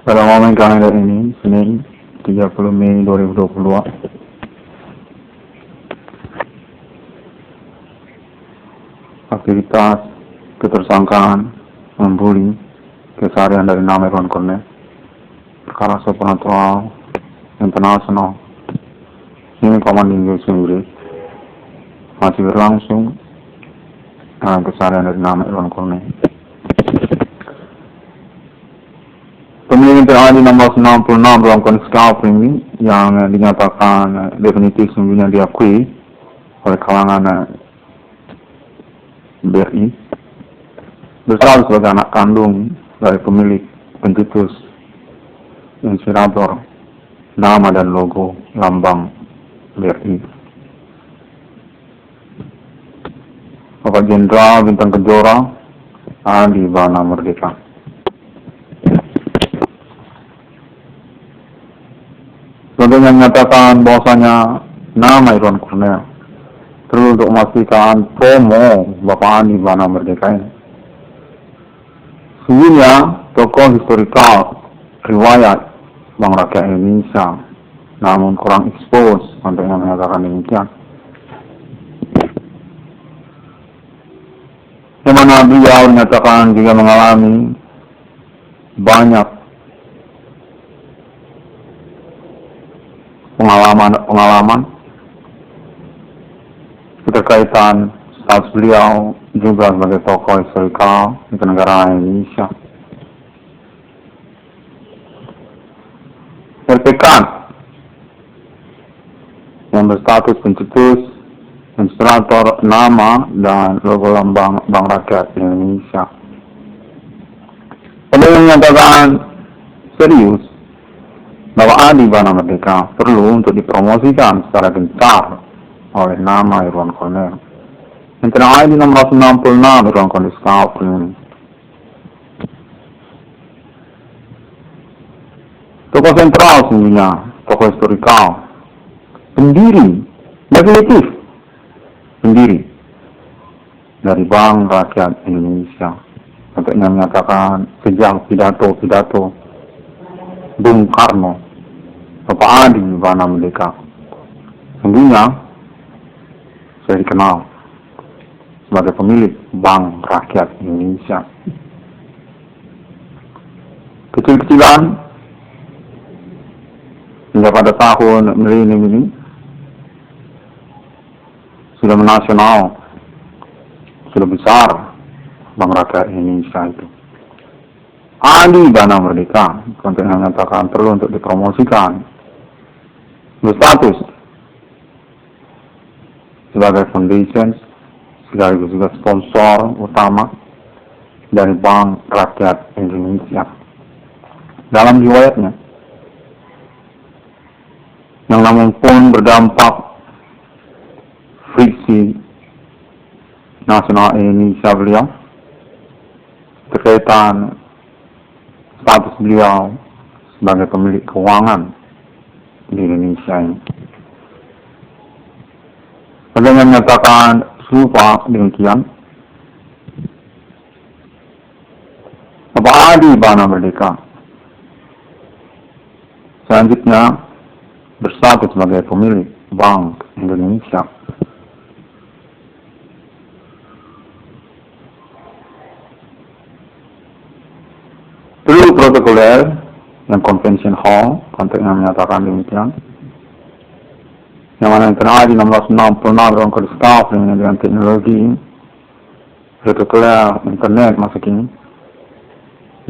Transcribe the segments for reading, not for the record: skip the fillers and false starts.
Pada momen kalender ini, Senin 30 Mei 2022, aktivitas ketersangkaan membuli keseharian dari nama Irwan Cornell, perkara supernatural internasional ini Komando Inggris masih berlangsung dalam keseharian dari nama Irwan Cornell. Pemilihan terhadap nomor 96 dalam kondisi ini yang dinyatakan definitif sungguhnya diakui oleh kalangan BRI berstatus sebagai anak kandung dari pemilik pencetus inspirator nama dan logo lambang BRI, Bapak Jenderal Bintang Kejora Adi Bana Merdeka. Sebenarnya menyatakan bahwasanya nama Irwan Cornell perlu untuk memastikan promo Bapak Adi Bana Merdeka ini. Sesungguhnya tokoh historikal riwayat Bank Rakyat Indonesia, namun kurang expose untuk menyatakan demikian. Yang mana beliau menyatakan juga mengalami banyak pengalaman keterkaitan status beliau juga sebagai tokoh historikal di kenegaraan Indonesia. LPK yang berstatus pencetus inspirator nama dan logo lambang Bank Rakyat Indonesia. Beliau menyatakan serius bahwa Adi Bana Merdeka perlu untuk dipromosikan secara gencar oleh nama Irwan Cornell. Yang terakhir di nomor 166 Irwan Cornell ini. Tokoh sentral sesungguhnya, tokoh historikal, pendiri, definitif, pendiri dari Bank Rakyat Indonesia. Untuk yang menyatakan sejak pidato Bung Karno, Bapak Adi Bana Merdeka, sesungguhnya saya dikenal sebagai pemilik Bank Rakyat Indonesia. Kecil-kecilan hingga pada tahun milenium ini sudah menasional, sudah besar Bank Rakyat Indonesia itu. Adi Bana Merdeka konten yang menyatakan perlu untuk dipromosikan berstatus sebagai foundation sekaligus juga sponsor utama dari Bank Rakyat Indonesia. Dalam riwayatnya yang namun pun berdampak friksi nasional Indonesia beliau terkaitan status beliau sebagai pemilik keuangan di Indonesia ini. Beliau menyatakan serupa demikian. Bapak Adi Bana Merdeka selanjutnya berstatus sebagai pemilik Bank Indonesia. Perlu protokoler yang Convention Hall konteks yang menyatakan demikian. Yang mana yang terakhir di 1666 dalam kondisi dengan teknologi protokoler internet masa kini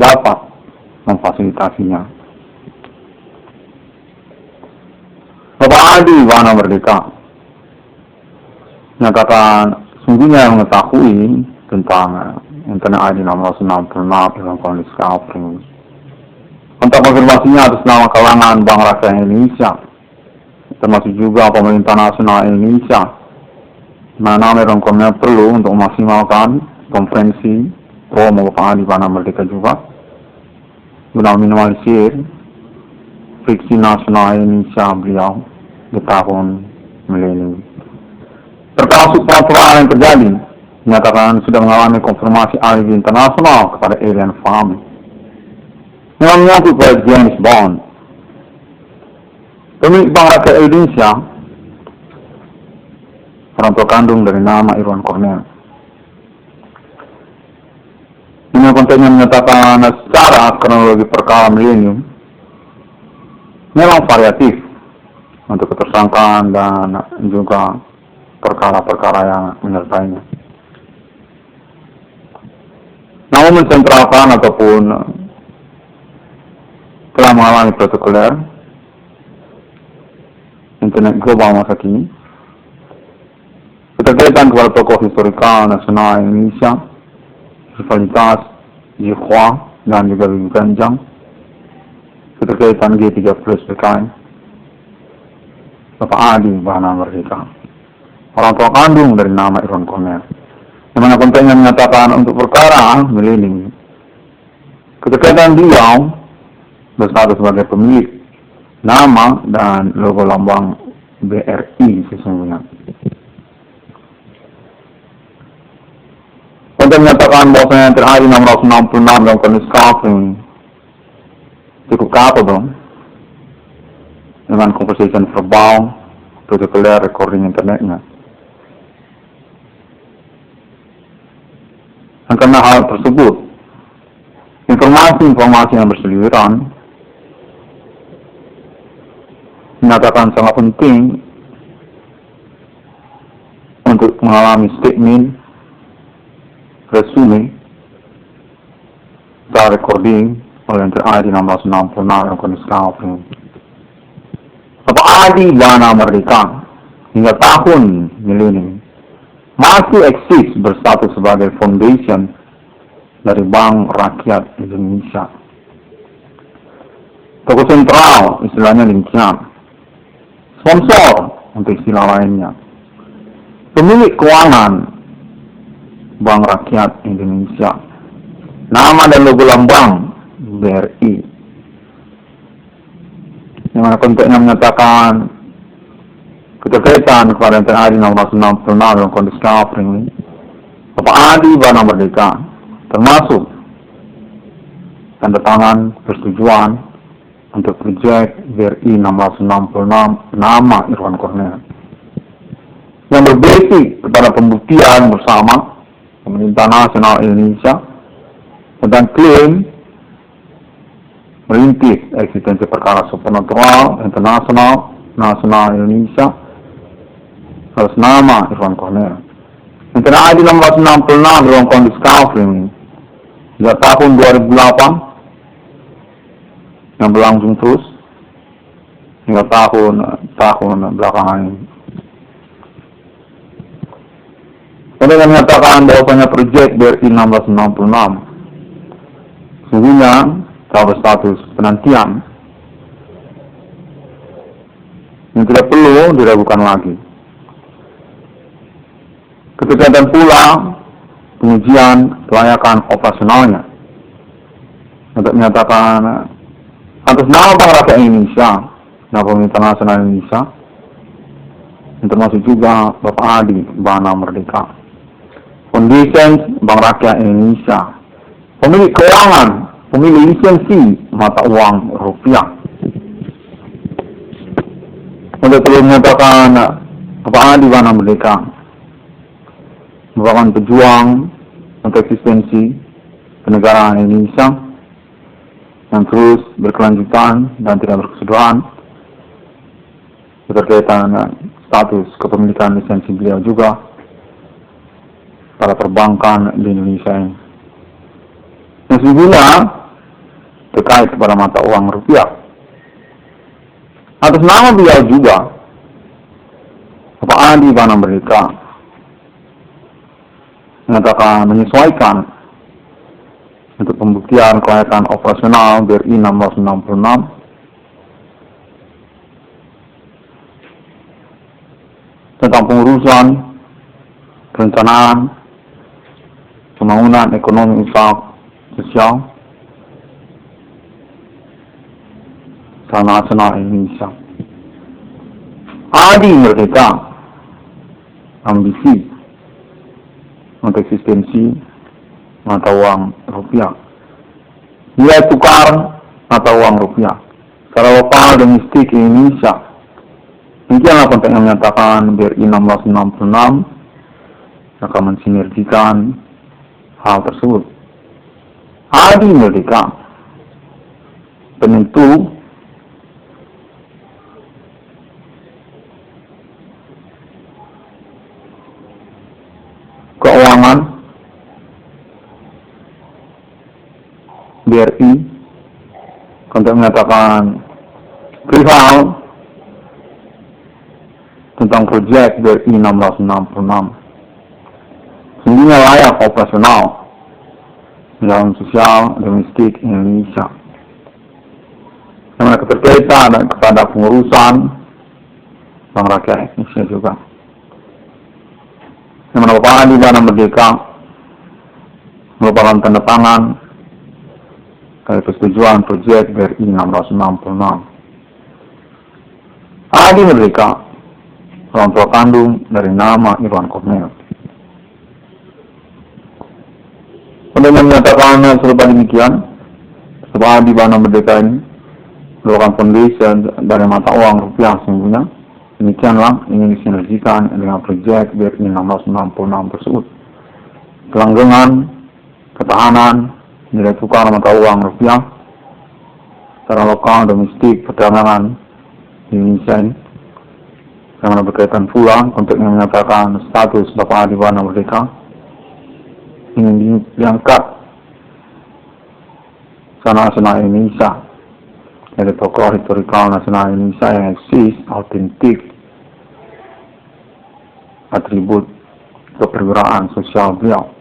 dapat memfasilitasinya. Bapak Adi Bana Merdeka menyatakan sungguhnya yang mengetahui tentang internet ID nomor 166 dalam kondisi sekarang. Untuk konfirmasinya atas nama kalangan Bank Rakyat Indonesia, termasuk juga pemerintah nasional Indonesia, mana Irwan Cornell perlu untuk memaksimalkan konferensi promo Bapak Adi Bana Merdeka juga guna minimalisir friksi nasional Indonesia beliau di tahun milenium. Termasuk peraturan yang terjadi menyatakan sudah mengalami konfirmasi ahli internasional kepada Arian Fahmi yang menyangkut pada James Bond, pemilik Bank Rakyat Indonesia, orang tua kandung dari nama Irwan Cornel. Ini kontennya menyatakan secara kronologi perkara milenium memang variatif untuk ketersangkaan dan juga perkara-perkara yang menyertainya. Namun mensentralkan ataupun telah mengalami protokoler internet global masa kini, keterkaitan kepada tokoh historikal nasional Indonesia, rivalitas Yihua dan juga Bibi Ganjang, keterkaitan G30 PKI, Bapak Adi Bahana Merdeka, orang tua kandung dari nama Irwan Cornel, yang mana kontennya menyatakan untuk perkara milenium, keterkaitan beliau berstatus sebagai pemilik nama dan logo lambang BRI sesungguhnya. Konten menyatakan bahwasanya terakhir 666 dalam kondisi kafling cukup capable dengan conversation verbal, protokoler, recording internetnya. Dan karena hal tersebut, informasi-informasi yang berseliweran menyatakan sangat penting untuk mengalami statement, resume, dan recording oleh NTI 1666 yang kondisi kafling. Bapak Adi Bahana Merdeka hingga tahun milenium masih eksis berstatus sebagai foundation dari Bank Rakyat Indonesia. Tokoh sentral istilahnya demikian. Sponsor untuk istilah lainnya. Pemilik keuangan Bank Rakyat Indonesia. Nama dan logo lambang BRI. Yang mana kontennya menyatakan keterkaitan kepada NTI 1666 dalam kondisi kafling Bapak Adi Bahana Merdeka, termasuk tanda tangan persetujuan untuk proyek BRI 1666 nama Irwan Cornel yang berbasis kepada pembuktian bersama Pemerintah Nasional Indonesia tentang klaim merintis eksistensi perkara supernatural internasional nasional Indonesia atas nama Irwan Cornel. NTI 1666 dalam kondisi kafling sejak tahun 2008 yang berlangsung terus hingga tahun belakangan ini. Mereka menyatakan bahwasanya proyek BRI 1666 sesungguhnya telah berstatus penantian yang tidak perlu diragukan lagi. Keterkaitan pula pengujian kelayakan operasionalnya untuk menyatakan atas nama Bank Rakyat Indonesia dan Pemerintah Nasional Indonesia, yang termasuk juga Bapak Adi Bahana Merdeka, Foundation Bank Rakyat Indonesia, pemilik keuangan, pemilik lisensi mata uang rupiah. Untuk perlu menyatakan Bapak Adi Bahana Merdeka merupakan pejuang untuk eksistensi kenegaraan Indonesia yang terus berkelanjutan dan tidak berkesudahan, berkaitan status kepemilikan lisensi beliau juga pada perbankan di Indonesia ini. Yang sesungguhnya terkait kepada mata uang rupiah. Atas nama beliau juga, Bapak Adi Bahana Merdeka menyatakan menyesuaikan untuk pembuktian kelayakan operasional BRI 1666 tentang pengurusan perencanaan pembangunan ekonomi usaha sosial secara nasional Indonesia. Adi Merdeka ambisi untuk eksistensi mata uang rupiah, nilai tukar mata uang rupiah secara lokal domestik Indonesia. Demikianlah konteks yang menyatakan BRI 1666 akan mensinergikan hal tersebut. Adi Merdeka penentu keuangan BRI, konteks menyatakan perihal tentang proyek BRI 1666 sehingga layak operasional dalam sosial domestik Indonesia yang mana keterkaitan dan kepada pengurusan Bank Rakyat Indonesia juga, yang mana Bapak Adi Bana Merdeka merupakan tanda tangan dari persetujuan proyek BRI 1666. Adi Merdeka orang tua kandung dari nama Irwan Cornel. Untuk menyatakan serupa demikian, Bapak Adi Bana Merdeka ini merupakan foundation dari mata uang rupiah sesungguhnya. Demikianlah ingin disinergikan dengan proyek BRI 1666 tersebut. Kelanggengan, ketahanan, nilai tukar mata uang rupiah secara lokal domestik perdagangan di Indonesia ini, yang mana berkaitan pula untuk menyatakan status Bapak Adi Bana Merdeka ingin diangkat sana nasional Indonesia dari tokoh historikal nasional Indonesia yang eksis, autentik, atribut keperwiraan sosial beliau.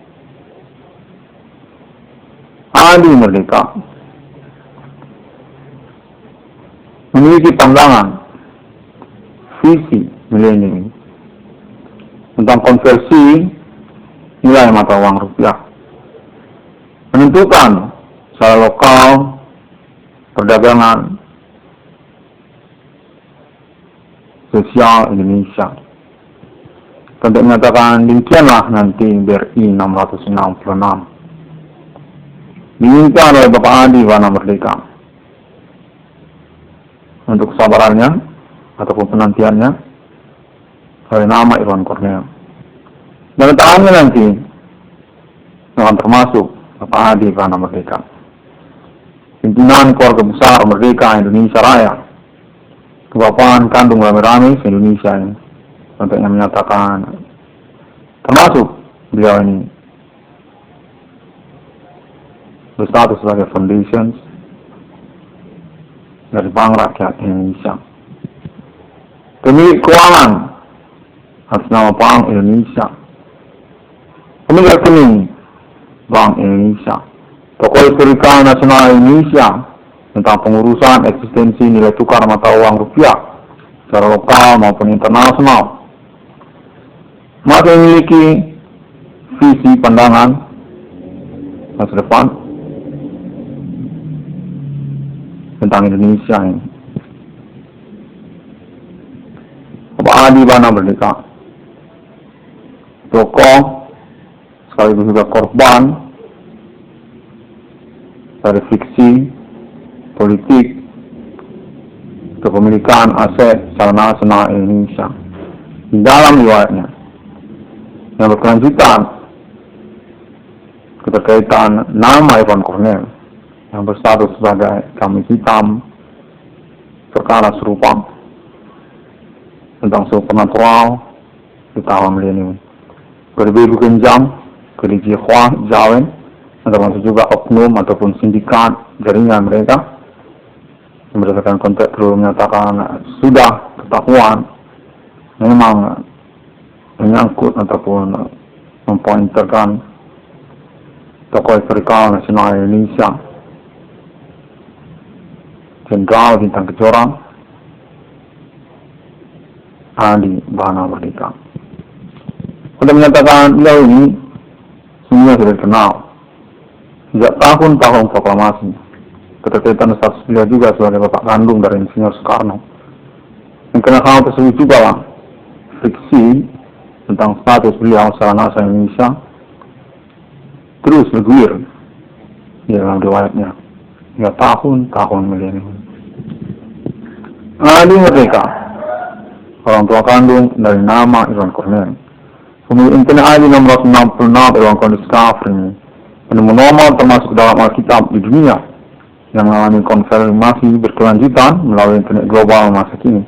Adi Merdeka memiliki pandangan visi milenium tentang konversi nilai mata uang rupiah, menentukan secara lokal perdagangan sosial Indonesia. Untuk menyatakan demikianlah nanti BRI 666 diminta oleh Bapak Adi Bana Merdeka untuk kesabarannya ataupun penantiannya oleh nama Irwan Cornel. Dan tangannya nanti akan termasuk Bapak Adi Bana Merdeka, pimpinan keluarga besar Merdeka Indonesia Raya, kebapaan kandung rame-rame se-Indonesia ini, untuk yang menyatakan termasuk beliau ini berstatus sebagai foundations dari Bank Rakyat Indonesia, pemilik keuangan atas nama Bank Indonesia, pemilik rekening Bank Indonesia, tokoh historikal nasional Indonesia tentang pengurusan eksistensi nilai tukar mata uang rupiah secara lokal maupun internasional, masih memiliki visi pandangan masa depan tentang Indonesia ini. Bapak Adi Bana Merdeka, tokoh sekaligus juga korban dari fiksi politik kepemilikan aset secara nasional Indonesia. Di dalam riwayatnya yang berkelanjutan keterkaitan nama Irwan Cornel yang berstatus sebagai kambing hitam perkara serupa tentang supernatural di tahun milenium. Berbeda genjang keliji Hua Jawen, termasuk juga oknum ataupun sindikat jaringan mereka yang berdasarkan konteks perlu menyatakan sudah ketahuan memang menyangkut ataupun mempointerkan tokoh historikal nasional Indonesia Jenderal Bintang Kejora Adi Bana Merdeka. Untuk menyatakan beliau ini semuanya sudah dikenal sejak tahun-tahun proklamasi. Keterkaitan status beliau juga sebagai bapak kandung dari Insinyur Soekarno. Dan karena hal tersebut juga lah friksi tentang status beliau secara nasional Indonesia terus bergulir di dalam riwayatnya. hingga tahun-tahun milenium. Ali merdeka, orang tua kandung dari nama Iwan Cornell. Pemilik internet ID 666 Iwan Cornell Discovery, penemu nomor termasuk dalam Alkitab di dunia yang mengalami konfirmasi berkelanjutan melalui internet global masa kini.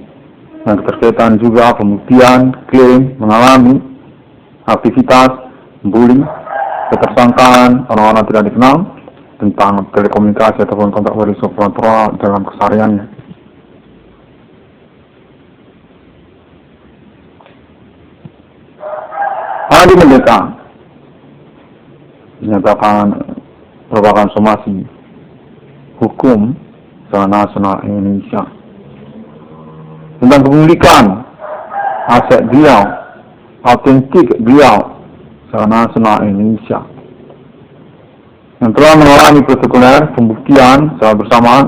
Yang keterkaitan juga pembuktian, klaim, mengalami aktivitas, bullying, ketersangkaan orang-orang tidak dikenal tentang telekomunikasi ataupun kontak body supernatural dalam kesehariannya. Ali merdeka dinyatakan merupakan somasi hukum secara nasional Indonesia tentang kepemilikan aset beliau, autentik beliau secara nasional Indonesia yang telah mengalami protokoler pembuktian secara bersamaan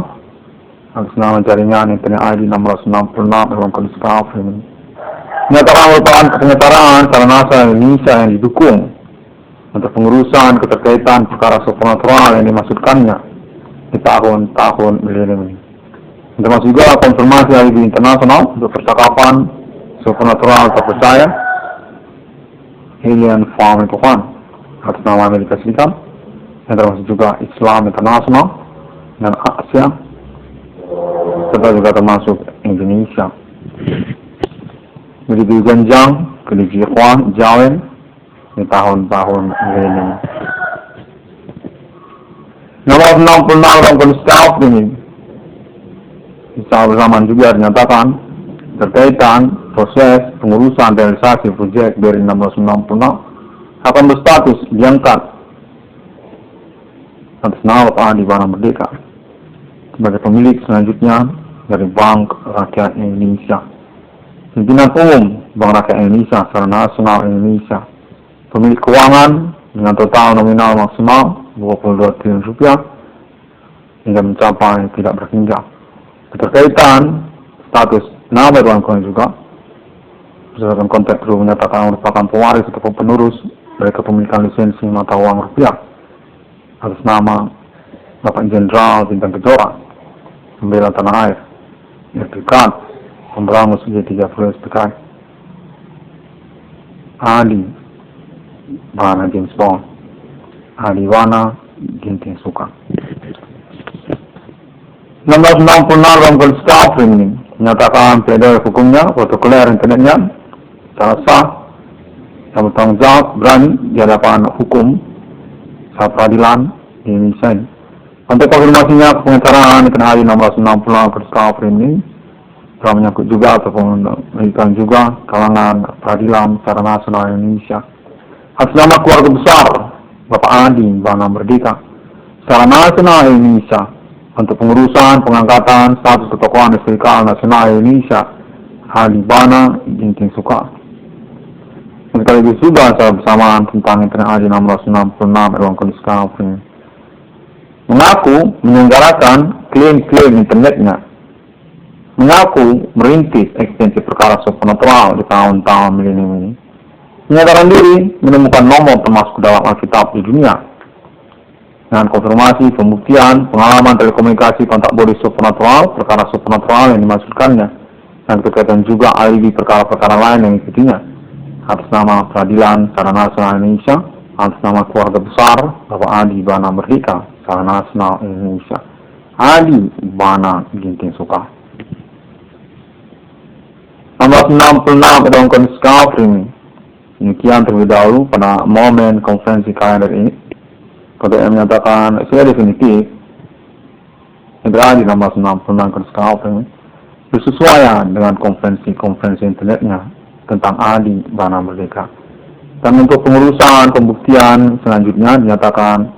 atas nama jaringan internet ID 666 Iwan Cornell Discovery. Menyatakan merupakan penyetaraan secara nasional Indonesia yang didukung untuk pengurusan keterkaitan perkara supernatural yang dimaksudkannya di tahun-tahun milenium ini. Termasuk juga konfirmasi alibi internasional untuk percakapan supernatural terpercaya Alien Farm Tuhan atas nama Amerika Serikat, yang termasuk juga Islam internasional dan Asia, serta juga termasuk Indonesia. Begitu genjang kejiwaan Jawen di tahun-tahun milenium. Nomor 66 orang konstaf ini secara bersamaan juga dinyatakan terkaitan proses pengurusan realisasi proyek dari 666 akan berstatus diangkat atas nama Bapak Andi Bana Merdeka sebagai pemilik selanjutnya dari Bank Rakyat Indonesia. Pimpinan Umum Bank Rakyat Indonesia secara nasional Indonesia, pemilik keuangan dengan total nominal maksimal 22 triliun rupiah hingga mencapai tidak berhingga. Keterkaitan status nama Iwan Cornell juga berdasarkan konteks perlu menyatakan merupakan pewaris atau penerus dari kepemilikan lisensi mata uang rupiah atas nama Bapak Jenderal Bintang Kejora, Pembela Tanah Air, Irtikat, Pemberangus G30 SPK, Ali Bana James Bond, Ali Wana Ginting Suka. 1666 dalam konstitusi ini menyatakan pledoi hukumnya, protokoler internetnya secara sah dan bertanggung jawab berani di hadapan hukum saat peradilan di Indonesia ini. Untuk konfirmasinya pengecaraan internet ID 1666 konstitusi ini telah menyangkut juga ataupun melibatkan juga kalangan peradilan secara nasional Indonesia. Atas nama keluarga besar Bapak Andi Bana Merdeka secara nasional Indonesia untuk pengurusan pengangkatan status ketokohan historikal nasional Indonesia Ali Bana Ginting Suka. Sekaligus juga secara bersamaan tentang internet ID 666 Iwan Cornell Discovery mengaku menyelenggarakan klaim-klaim internetnya, mengaku merintis ekstensi perkara supernatural di tahun-tahun milenium ini, menyatakan diri menemukan nomor termasuk dalam Alkitab di dunia dengan konfirmasi, pembuktian, pengalaman telekomunikasi kontak body supernatural, perkara supernatural yang dimaksudkannya, dan berkaitan juga alibi perkara-perkara lain yang mengikutinya atas nama peradilan secara nasional Indonesia, atas nama keluarga besar Bapak Andi Bana Merdeka secara nasional Indonesia, Adi Bana Ginting Suka. 1666 dalam konstitusi ini. Demikian terlebih dahulu pada momen konferensi kalender ini. KDM menyatakan secara definitif internet di 1666 konstitusi ini bersesuaian dengan konferensi internetnya tentang Adi Bana Merdeka. Dan untuk pengurusan pembuktian selanjutnya dinyatakan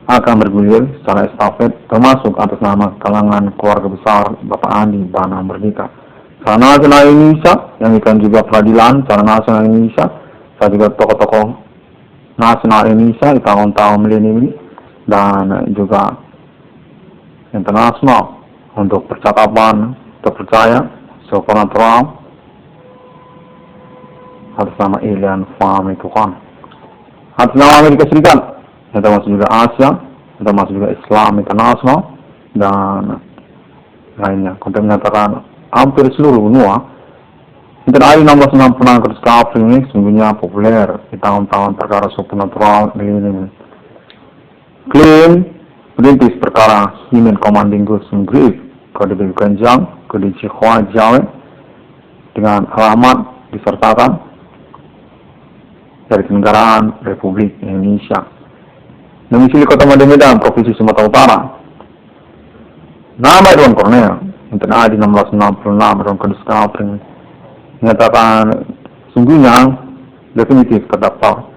akan bergulir secara estafet termasuk atas nama kalangan keluarga besar Bapak Andi Bana Merdeka secara nasional Indonesia, yang akan juga peradilan secara nasional Indonesia, dan juga tokoh-tokoh nasional Indonesia di tahun-tahun milenium ini, dan juga internasional untuk percakapan terpercaya supernatural atas nama Alien Farm Tuhan, atas nama Amerika Serikat, yang termasuk juga Asia, termasuk juga Islam Internasional dan lainnya. Konten menyatakan hampir seluruh benua Internet ID 1666 Curtis Covering ini sesungguhnya populer di tahun-tahun perkara supernatural ini. Klaim perintis perkara Human Commanding Goods and Grief Kode Kenjang, Kode Cihua Jawa dengan alamat disertakan dari Kenegaraan Republik Indonesia. Domisili Kota Medan, Provinsi Sumatera Utara. Nama Irwan Cornel, Internet ID 1666 Irwan Curtis Covering menyatakan sungguhnya definitif terdaftar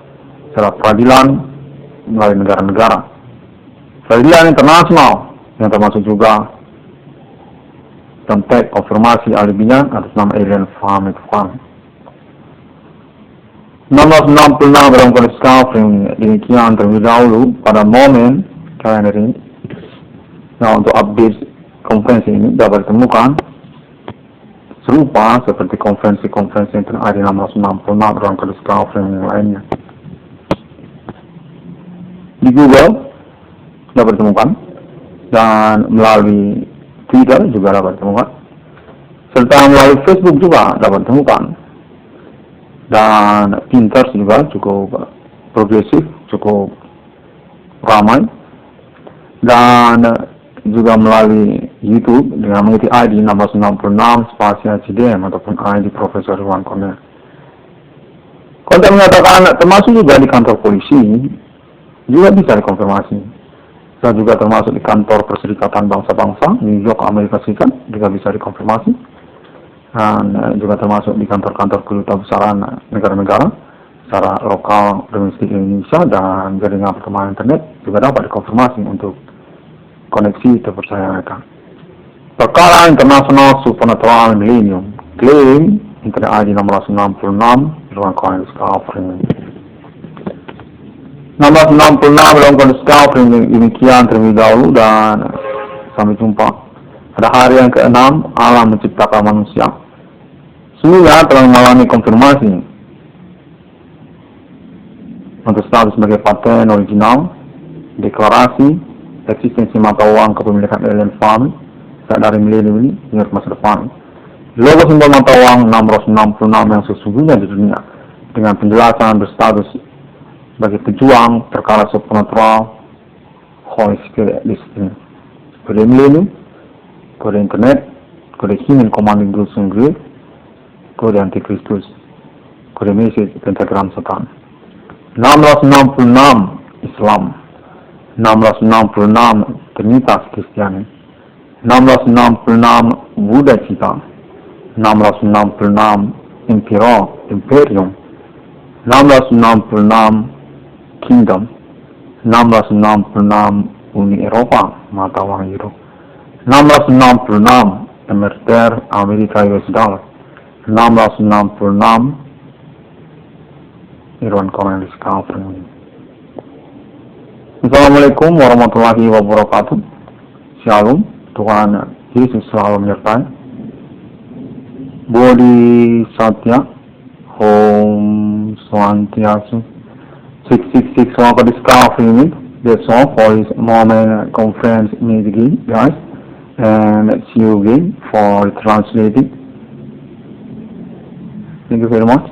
secara peradilan melalui negara-negara. Peradilan internasional yang termasuk juga teks konfirmasi alibinya atas nama Alien Fahmi Tufan. 1666 dalam Curtis Covering demikian terlebih dahulu pada momen kalender ini. Nah, untuk update konferensi ini dapat ditemukan serupa seperti konferensi-konferensi Internet ID 1666 dalam Curtis Covering yang lainnya. Di Google dapat ditemukan dan melalui Twitter juga dapat ditemukan, serta melalui Facebook juga dapat ditemukan, dan Pinterest juga cukup progresif, cukup ramai, dan juga melalui YouTube dengan mengikuti ID 1666 spasi HCDM ataupun ID Profesor Irwan Cornel. Konten menyatakan termasuk juga di kantor polisi juga bisa dikonfirmasi. Dan juga termasuk di kantor Perserikatan Bangsa-Bangsa New York, Amerika Serikat juga bisa dikonfirmasi. Dan juga termasuk di kantor-kantor kedutaan negara-negara secara lokal domestik Indonesia dan jaringan pertemanan internet juga dapat dikonfirmasi untuk koneksi terpercaya mereka. Perkara internasional supernatural millennium, klaim Internet ID 1666 Irwan Cornel Covering. 1666 dalam Curtis Covering demikian terlebih dahulu dan sampai jumpa. Pada hari yang ke-6 alam menciptakan manusia, semuanya telah mengalami konfirmasi untuk status sebagai paten original, deklarasi eksistensi mata uang kepemilikan Alien Farm saat dari milenium ini hingga masa depan. Logo simbol mata uang 666 yang sesungguhnya di dunia dengan penjelasan berstatus bagi pejuang perkara supernatural, Holy Spirit listing, kode milenium, kode internet, kode Human Commanding Goods and Grief, kode Antikristus, kode message pentagram setan. 1666 Islam, 1666 Trinitas Kristiani, 1666 Buddha Cita, 1666 Imperium, 1666 Kingdom, 1666 Uni Eropa mata uang Euro, 1666 Emerter Amerika US Dollar, 1666 Irwan Cornel Covering. Assalamualaikum warahmatullahi wabarakatuh. Shalom, Tuhan Yesus selalu menyertai. Bodhisatya, Om Swantiasu. 666 Curtis Covering. That's all for this moment conference meeting, guys. And see you again for translating. Thank you very much.